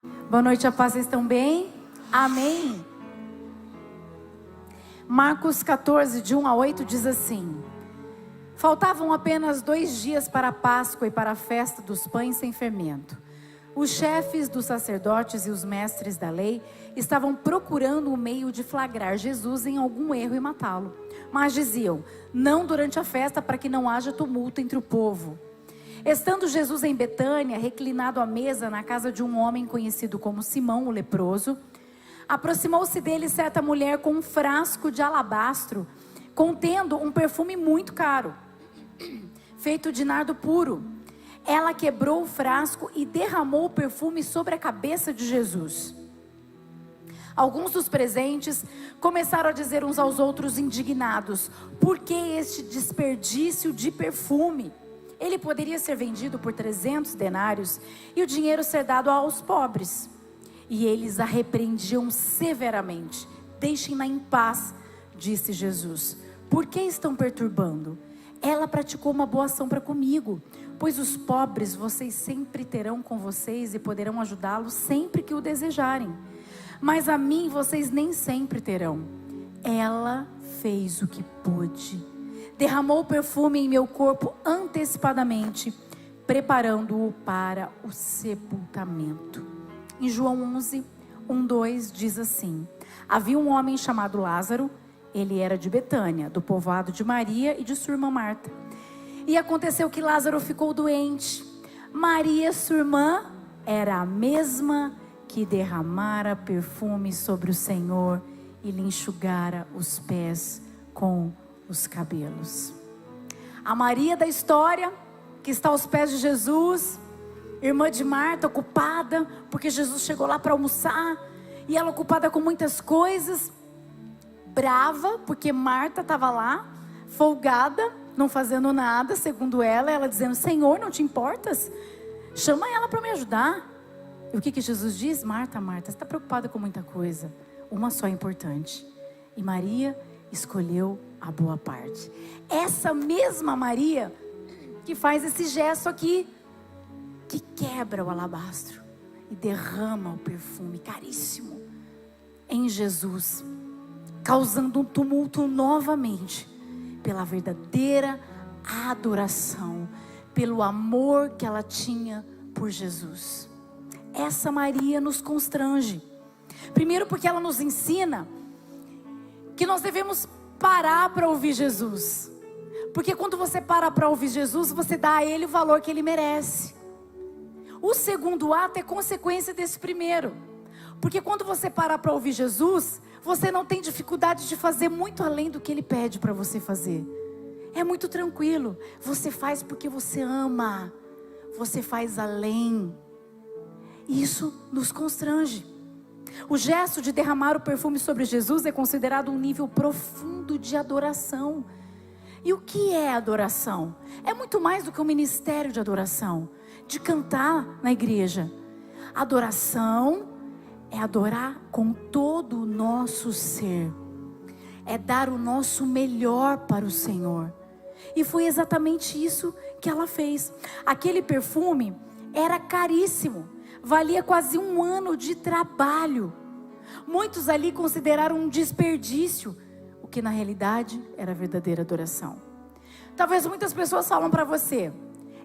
Boa noite, a paz, vocês estão bem? Amém? Marcos 14, de 1 a 8 diz assim: faltavam apenas 2 dias para a Páscoa e para a festa dos pães sem fermento. Os chefes dos sacerdotes e os mestres da lei estavam procurando um meio de flagrar Jesus em algum erro e matá-lo. Mas diziam: não durante a festa, para que não haja tumulto entre o povo. Estando Jesus em Betânia, reclinado à mesa na casa de um homem conhecido como Simão, o leproso, aproximou-se dele certa mulher com um frasco de alabastro, contendo um perfume muito caro, feito de nardo puro. Ela quebrou o frasco e derramou o perfume sobre a cabeça de Jesus. Alguns dos presentes começaram a dizer uns aos outros indignados: por que este desperdício de perfume? Ele poderia ser vendido por 300 denários e o dinheiro ser dado aos pobres. E eles a repreendiam severamente. Deixem-na em paz, disse Jesus. Por que estão perturbando? Ela praticou uma boa ação para comigo, pois os pobres vocês sempre terão com vocês e poderão ajudá-los sempre que o desejarem. Mas a mim vocês nem sempre terão. Ela fez o que pôde. Derramou o perfume em meu corpo antecipadamente, preparando-o para o sepultamento. Em João 11, 1-2 diz assim: havia um homem chamado Lázaro. Ele era de Betânia, do povoado de Maria e de sua irmã Marta. E aconteceu que Lázaro ficou doente. Maria, sua irmã, era a mesma que derramara perfume sobre o Senhor e lhe enxugara os pés com os cabelos. A Maria da história, que está aos pés de Jesus, irmã de Marta, ocupada, porque Jesus chegou lá para almoçar, e ela ocupada com muitas coisas, brava, porque Marta estava lá, folgada, não fazendo nada, segundo ela dizendo: Senhor, não te importas? Chama ela para me ajudar. E o que Jesus diz? Marta, Marta, você está preocupada com muita coisa, uma só é importante. E Maria escolheu a boa parte. Essa mesma Maria que faz esse gesto aqui, que quebra o alabastro e derrama o perfume caríssimo em Jesus, causando um tumulto novamente, pela verdadeira adoração, pelo amor que ela tinha por Jesus. Essa Maria nos constrange. Primeiro porque ela nos ensina que nós devemos parar para ouvir Jesus. Porque quando você para para ouvir Jesus, você dá a Ele o valor que Ele merece. O segundo ato é consequência desse primeiro. Porque quando você para para ouvir Jesus, você não tem dificuldade de fazer muito além do que Ele pede para você fazer. É muito tranquilo. Você faz porque você ama. Você faz além. Isso nos constrange. O gesto de derramar o perfume sobre Jesus é considerado um nível profundo de adoração. E o que é adoração? É muito mais do que um ministério de adoração, de cantar na igreja. Adoração é adorar com todo o nosso ser. É dar o nosso melhor para o Senhor. E foi exatamente isso que ela fez. Aquele perfume era caríssimo. Valia quase 1 ano de trabalho. Muitos ali consideraram um desperdício, o que na realidade era verdadeira adoração. Talvez muitas pessoas falam para você: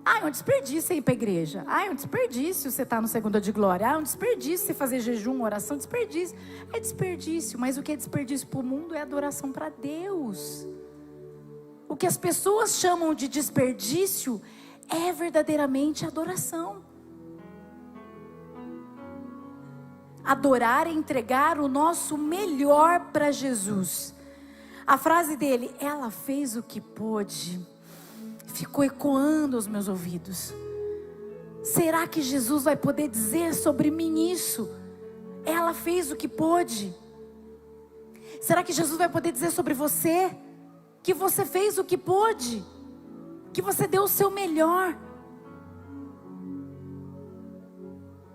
é um desperdício ir para a igreja. É um desperdício você estar no Segunda de Glória. É um desperdício você fazer jejum, oração, desperdício. É desperdício, mas o que é desperdício para o mundo é adoração para Deus. O que as pessoas chamam de desperdício é verdadeiramente adoração. Adorar é entregar o nosso melhor para Jesus. A frase dele: ela fez o que pôde, ficou ecoando aos meus ouvidos. Será que Jesus vai poder dizer sobre mim isso? Ela fez o que pôde. Será que Jesus vai poder dizer sobre você que você fez o que pôde, que você deu o seu melhor?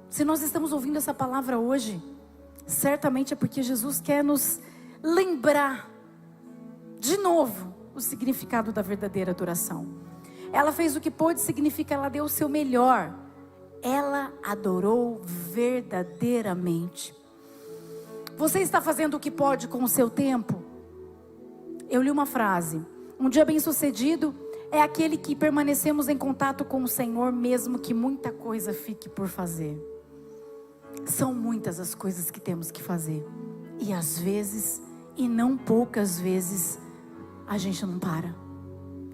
Se nós estamos ouvindo essa palavra hoje, certamente é porque Jesus quer nos lembrar de novo o significado da verdadeira adoração. Ela fez o que pôde significa ela deu o seu melhor. Ela adorou verdadeiramente. Você está fazendo o que pode com o seu tempo? Eu li uma frase: um dia bem-sucedido é aquele que permanecemos em contato com o Senhor, mesmo que muita coisa fique por fazer. São muitas as coisas que temos que fazer, e às vezes, e não poucas vezes, a gente não para,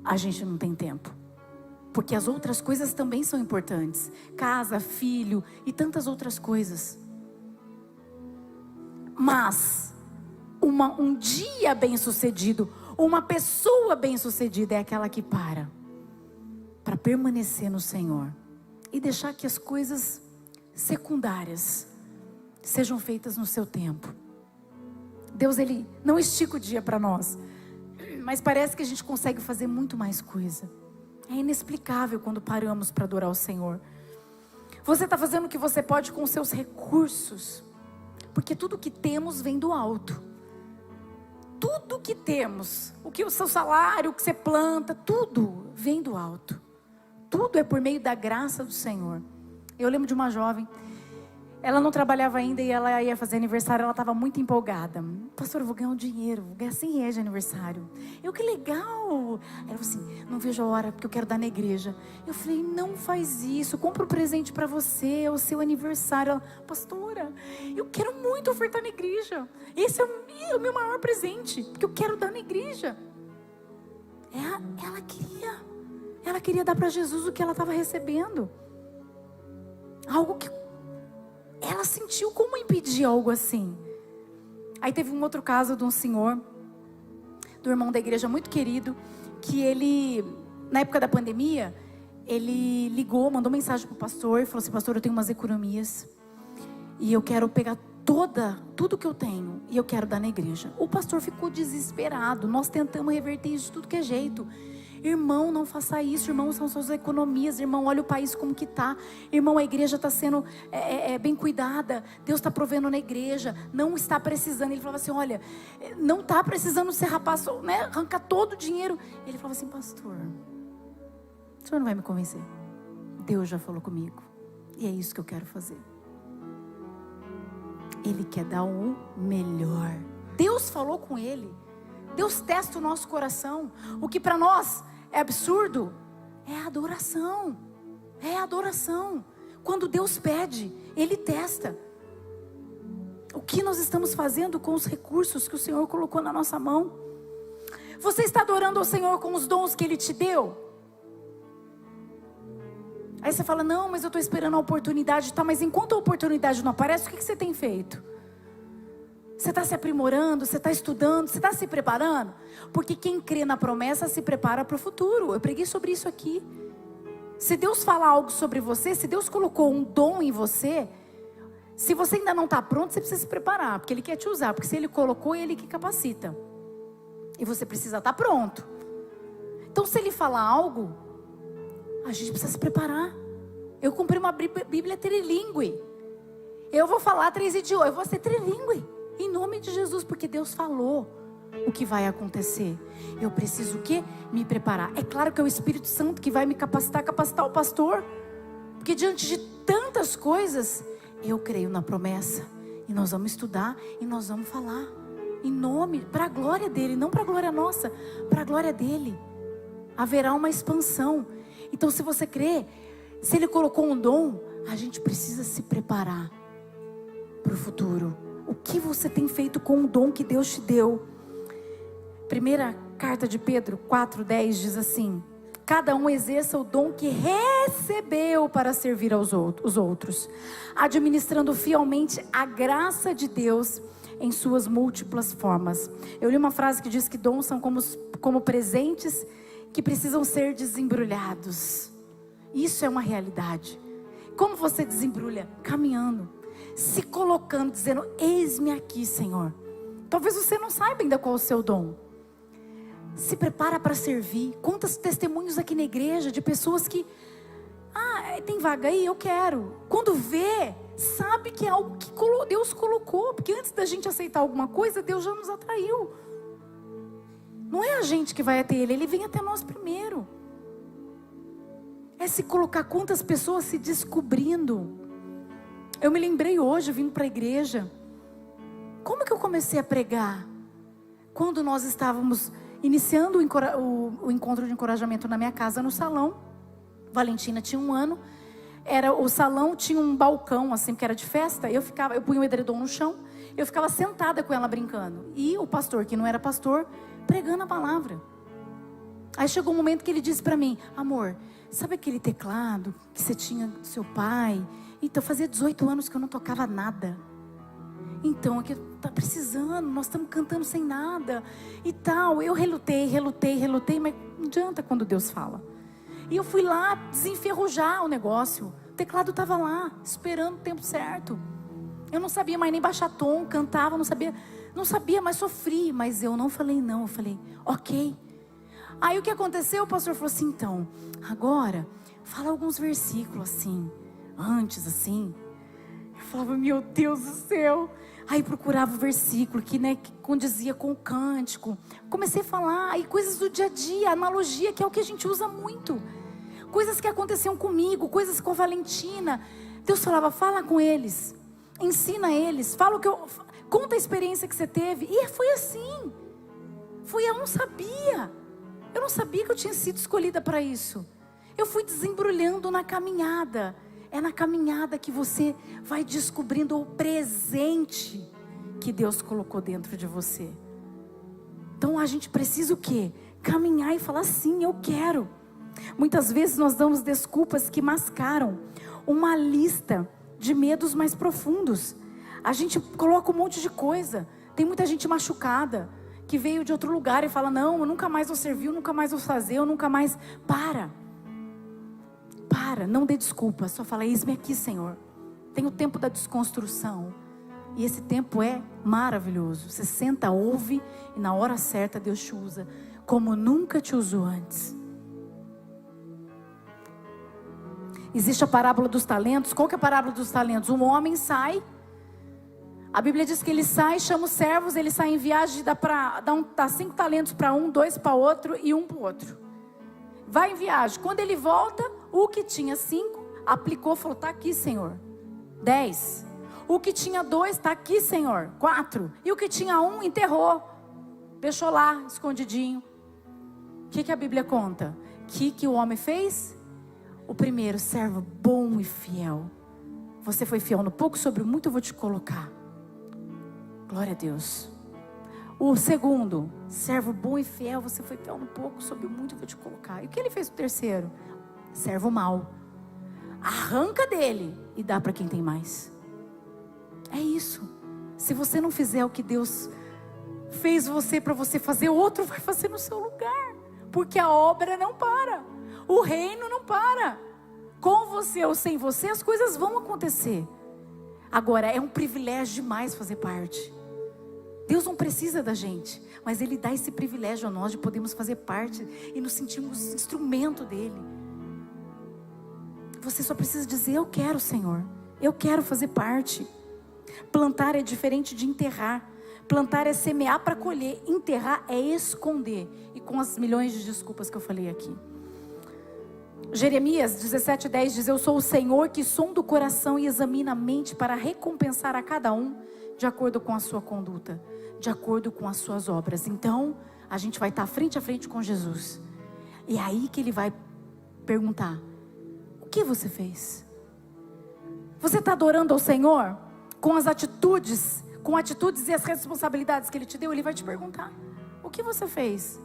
a gente não tem tempo, porque as outras coisas também são importantes, casa, filho e tantas outras coisas. Mas um dia bem-sucedido, uma pessoa bem-sucedida é aquela que para permanecer no Senhor e deixar que as coisas secundárias sejam feitas no seu tempo. Deus, Ele não estica o dia para nós, mas parece que a gente consegue fazer muito mais coisa. É inexplicável quando paramos para adorar o Senhor. Você está fazendo o que você pode com os seus recursos, porque tudo que temos vem do alto. Tudo que temos, o seu salário, o que você planta, tudo vem do alto. Tudo é por meio da graça do Senhor. Eu lembro de uma jovem, ela não trabalhava ainda e ela ia fazer aniversário, ela estava muito empolgada. Pastor, eu vou ganhar um dinheiro, vou ganhar 100 reais de aniversário. Que legal. Ela falou assim, não vejo a hora porque eu quero dar na igreja. Eu falei, não faz isso, compra um presente para você, é o seu aniversário. Ela, pastora, eu quero muito ofertar na igreja. Esse é o meu maior presente, porque eu quero dar na igreja. Ela queria dar para Jesus o que ela estava recebendo. Algo que ela sentiu, como impedir algo assim. Aí teve um outro caso de um senhor, do irmão da igreja muito querido, que ele, na época da pandemia, ele ligou, mandou mensagem para o pastor e falou assim, pastor, eu tenho umas economias e eu quero pegar tudo que eu tenho e eu quero dar na igreja. O pastor ficou desesperado, nós tentamos reverter isso de tudo que é jeito. Irmão, não faça isso, irmão, são suas economias, irmão, olha o país como que está, irmão, a igreja está sendo bem cuidada, Deus está provendo na igreja, não está precisando. Ele falava assim, olha, não está precisando ser rapaz, né? Arranca todo o dinheiro. Ele falava assim, pastor, o senhor não vai me convencer, Deus já falou comigo, e é isso que eu quero fazer. Ele quer dar o melhor, Deus falou com ele. Deus testa o nosso coração. O que para nós é absurdo é a adoração. É a adoração. Quando Deus pede, Ele testa. O que nós estamos fazendo com os recursos que o Senhor colocou na nossa mão? Você está adorando ao Senhor com os dons que Ele te deu? Aí você fala, não, mas eu estou esperando a oportunidade. Tá, mas enquanto a oportunidade não aparece, o que você tem feito? Você está se aprimorando, você está estudando, você está se preparando? Porque quem crê na promessa se prepara para o futuro. Eu preguei sobre isso aqui. Se Deus falar algo sobre você, se Deus colocou um dom em você, se você ainda não está pronto, você precisa se preparar, porque Ele quer te usar, porque se Ele colocou, é Ele que capacita. E você precisa estar pronto. Então se Ele falar algo, a gente precisa se preparar. Eu comprei uma Bíblia trilingue. Eu vou falar 3 idiomas, eu vou ser trilingue. Em nome de Jesus, porque Deus falou o que vai acontecer. Eu preciso o quê? Me preparar. É claro que é o Espírito Santo que vai me capacitar o pastor. Porque diante de tantas coisas, eu creio na promessa. E nós vamos estudar e nós vamos falar. Em nome, para a glória dEle, não para a glória nossa, para a glória dEle. Haverá uma expansão. Então se você crê, se Ele colocou um dom, a gente precisa se preparar para o futuro. O que você tem feito com o dom que Deus te deu? Primeira carta de Pedro 4:10 diz assim: cada um exerça o dom que recebeu para servir aos outros, administrando fielmente a graça de Deus em suas múltiplas formas. Eu li uma frase que diz que dons são como presentes que precisam ser desembrulhados. Isso é uma realidade. Como você desembrulha? Caminhando, se colocando, dizendo, eis-me aqui, Senhor. Talvez você não saiba ainda qual é o seu dom. Se prepara para servir. Quantos testemunhos aqui na igreja de pessoas que, tem vaga aí? Eu quero. Quando vê, sabe que é algo que Deus colocou. Porque antes da gente aceitar alguma coisa, Deus já nos atraiu. Não é a gente que vai até Ele, Ele vem até nós primeiro. É se colocar. Quantas pessoas se descobrindo Eu me lembrei hoje, vindo para a igreja, como que eu comecei a pregar? Quando nós estávamos iniciando o encontro de encorajamento na minha casa, no salão. Valentina tinha 1 ano. O salão tinha um balcão, assim, que era de festa. Eu punha o edredom no chão. Eu ficava sentada com ela brincando. E o pastor, que não era pastor, pregando a palavra. Aí chegou um momento que ele disse para mim: amor, sabe aquele teclado que você tinha do seu pai? Então fazia 18 anos que eu não tocava nada. Então, aqui tá precisando, nós estamos cantando sem nada e tal. Eu relutei, mas não adianta quando Deus fala. E eu fui lá desenferrujar o negócio. O teclado estava lá, esperando o tempo certo. Eu não sabia mais nem baixar tom, cantava, não sabia, mas sofri. Mas eu não falei não, eu falei, ok. Aí o que aconteceu? O pastor falou assim: então, agora, fala alguns versículos assim, antes assim. Eu falava, meu Deus do céu. Aí procurava o versículo que condizia com o cântico. Comecei a falar, aí coisas do dia a dia, analogia, que é o que a gente usa muito. Coisas que aconteciam comigo, coisas com a Valentina. Deus falava, fala com eles, ensina eles, conta a experiência que você teve. E foi assim. Eu não sabia. Eu não sabia que eu tinha sido escolhida para isso. Eu fui desembrulhando na caminhada. É na caminhada que você vai descobrindo o presente que Deus colocou dentro de você. Então a gente precisa o quê? Caminhar e falar, sim, eu quero. Muitas vezes nós damos desculpas que mascaram uma lista de medos mais profundos. A gente coloca um monte de coisa. Tem muita gente machucada que veio de outro lugar e fala, não, eu nunca mais vou servir, eu nunca mais vou fazer, eu nunca mais... Não dê desculpa, só fala, eis-me aqui, Senhor. Tem o tempo da desconstrução. E esse tempo é maravilhoso. Você senta, ouve, e na hora certa Deus te usa como nunca te usou antes. Existe a parábola dos talentos. Qual que é a parábola dos talentos? Um homem sai, a Bíblia diz que ele sai, chama os servos, ele sai em viagem, dá 5 talentos para um, 2 para outro e 1 para o outro. Vai em viagem. Quando ele volta, o que tinha 5, aplicou, falou, está aqui, Senhor. 10. O que tinha 2, está aqui, Senhor. 4. E o que tinha 1, enterrou. Deixou lá, escondidinho. O que a Bíblia conta? Que o homem fez? O primeiro, servo bom e fiel. Você foi fiel no pouco, sobre o muito eu vou te colocar. Glória a Deus. O segundo, servo bom e fiel, você foi fiel no pouco, sobre o muito eu vou te colocar. E o que ele fez o terceiro? Servo mau. Arranca dele e dá para quem tem mais. É isso. Se você não fizer o que Deus fez você para você fazer, outro vai fazer no seu lugar. Porque a obra não para. O reino não para. Com você ou sem você, as coisas vão acontecer. Agora, é um privilégio demais fazer parte. Deus não precisa da gente, mas Ele dá esse privilégio a nós de podermos fazer parte e nos sentirmos instrumento dEle. Você só precisa dizer, eu quero, Senhor, eu quero fazer parte. Plantar é diferente de enterrar. Plantar é semear para colher, enterrar é esconder. E com as milhões de desculpas que eu falei aqui. Jeremias 17:10 diz, eu sou o Senhor que sonda o coração e examina a mente para recompensar a cada um de acordo com a sua conduta, de acordo com as suas obras. Então, a gente vai estar frente a frente com Jesus. E é aí que Ele vai perguntar, o que você fez? Você está adorando ao Senhor com as atitudes, e as responsabilidades que Ele te deu? Ele vai te perguntar, o que você fez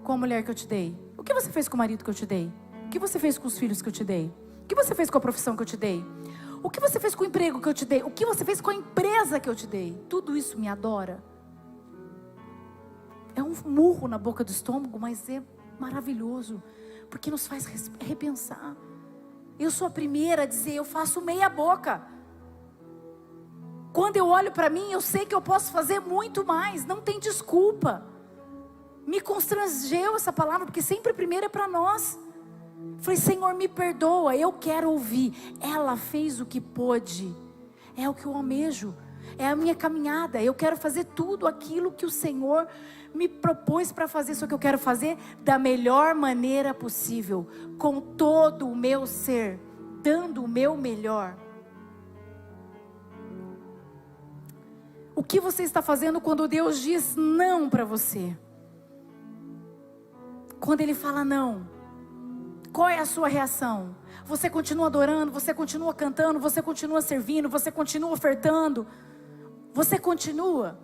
com a mulher que eu te dei? O que você fez com o marido que eu te dei? O que você fez com os filhos que eu te dei? O que você fez com a profissão que eu te dei? O que você fez com o emprego que eu te dei? O que você fez com a empresa que eu te dei? Tudo isso me adora? É um murro na boca do estômago, mas é maravilhoso, porque nos faz repensar. Eu sou a primeira a dizer, eu faço meia boca. Quando eu olho para mim, eu sei que eu posso fazer muito mais, não tem desculpa. Me constrangeu essa palavra, porque sempre primeiro é para nós. Falei, Senhor, me perdoa, eu quero ouvir. Ela fez o que pôde, é o que eu almejo, é a minha caminhada. Eu quero fazer tudo aquilo que o Senhor me propôs para fazer, só que eu quero fazer da melhor maneira possível, com todo o meu ser, dando o meu melhor. O que você está fazendo quando Deus diz não para você? Quando Ele fala não, qual é a sua reação? Você continua adorando, você continua cantando, você continua servindo, você continua ofertando, você continua?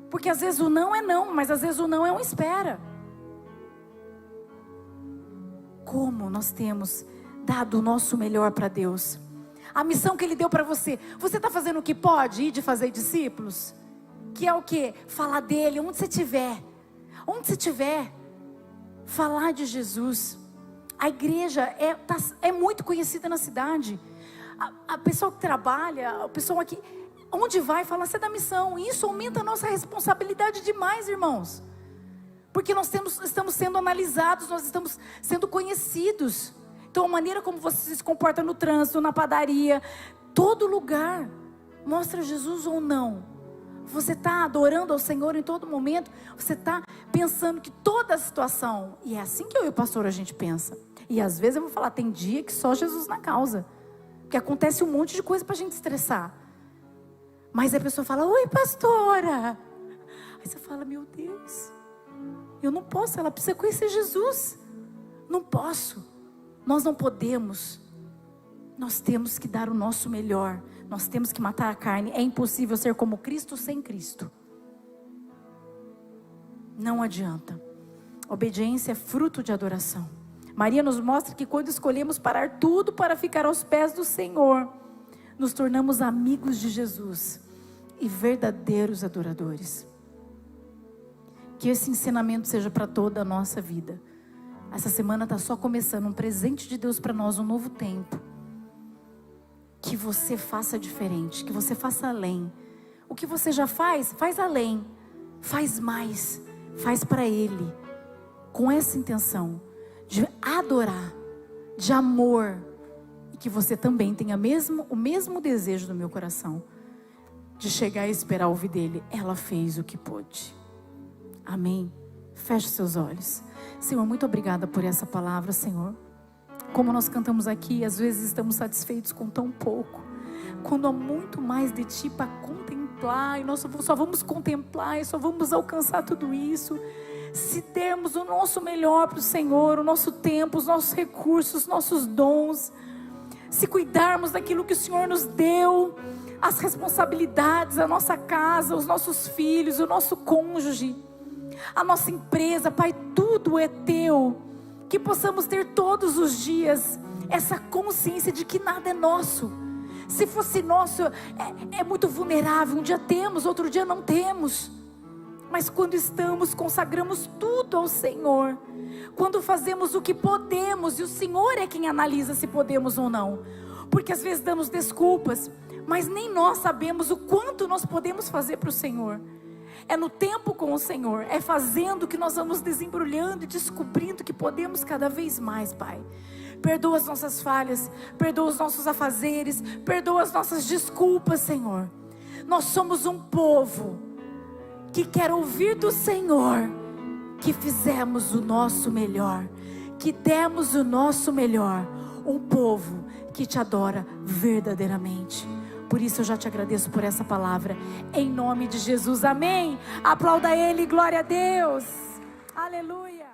Porque às vezes o não é não, mas às vezes o não é um espera. Como nós temos dado o nosso melhor para Deus? A missão que Ele deu para você, você está fazendo o que pode, ir de fazer discípulos? Que é o quê? Falar dEle, onde você estiver. Onde você estiver, falar de Jesus. A igreja é muito conhecida na cidade. A pessoa que trabalha, a pessoa que onde vai, fala, você é da missão. E isso aumenta a nossa responsabilidade demais, irmãos. Porque nós estamos sendo analisados, nós estamos sendo conhecidos. Então a maneira como você se comporta no trânsito, na padaria, todo lugar, mostra Jesus ou não. Você está adorando ao Senhor em todo momento. Você está pensando que toda a situação, e é assim que eu e o pastor a gente pensa. E às vezes eu vou falar, tem dia que só Jesus na causa, porque acontece um monte de coisa para a gente estressar. Mas a pessoa fala, oi pastora. Aí você fala, meu Deus, eu não posso, ela precisa conhecer Jesus. Não posso, nós não podemos. Nós temos que dar o nosso melhor. Nós temos que matar a carne. É impossível ser como Cristo sem Cristo. Não adianta. Obediência é fruto de adoração. Maria nos mostra que quando escolhemos parar tudo para ficar aos pés do Senhor, nos tornamos amigos de Jesus e verdadeiros adoradores. Que esse ensinamento seja para toda a nossa vida. Essa semana está só começando, um presente de Deus para nós, um novo tempo. Que você faça diferente, que você faça além. O que você já faz, faz além. Faz mais, faz para Ele. Com essa intenção de adorar, de amor. E que você também tenha o mesmo desejo do meu coração. De chegar e esperar ouvir dEle. Ela fez o que pôde. Amém? Feche seus olhos. Senhor, muito obrigada por essa palavra, Senhor. Como nós cantamos aqui, às vezes estamos satisfeitos com tão pouco, quando há muito mais de Ti para contemplar, e nós só vamos contemplar, e só vamos alcançar tudo isso, se dermos o nosso melhor para o Senhor, o nosso tempo, os nossos recursos, os nossos dons, se cuidarmos daquilo que o Senhor nos deu, as responsabilidades, a nossa casa, os nossos filhos, o nosso cônjuge, a nossa empresa, Pai, tudo é Teu. Que possamos ter todos os dias essa consciência de que nada é nosso. Se fosse nosso, é muito vulnerável. Um dia temos, outro dia não temos. Mas quando estamos, consagramos tudo ao Senhor. Quando fazemos o que podemos, e o Senhor é quem analisa se podemos ou não. Porque às vezes damos desculpas, mas nem nós sabemos o quanto nós podemos fazer para o Senhor. É no tempo com o Senhor, é fazendo que nós vamos desembrulhando e descobrindo que podemos cada vez mais, Pai. Perdoa as nossas falhas, perdoa os nossos afazeres, perdoa as nossas desculpas, Senhor. Nós somos um povo que quer ouvir do Senhor que fizemos o nosso melhor, que demos o nosso melhor, um povo que Te adora verdadeiramente. Por isso eu já Te agradeço por essa palavra, em nome de Jesus, amém. Aplauda Ele, glória a Deus, aleluia.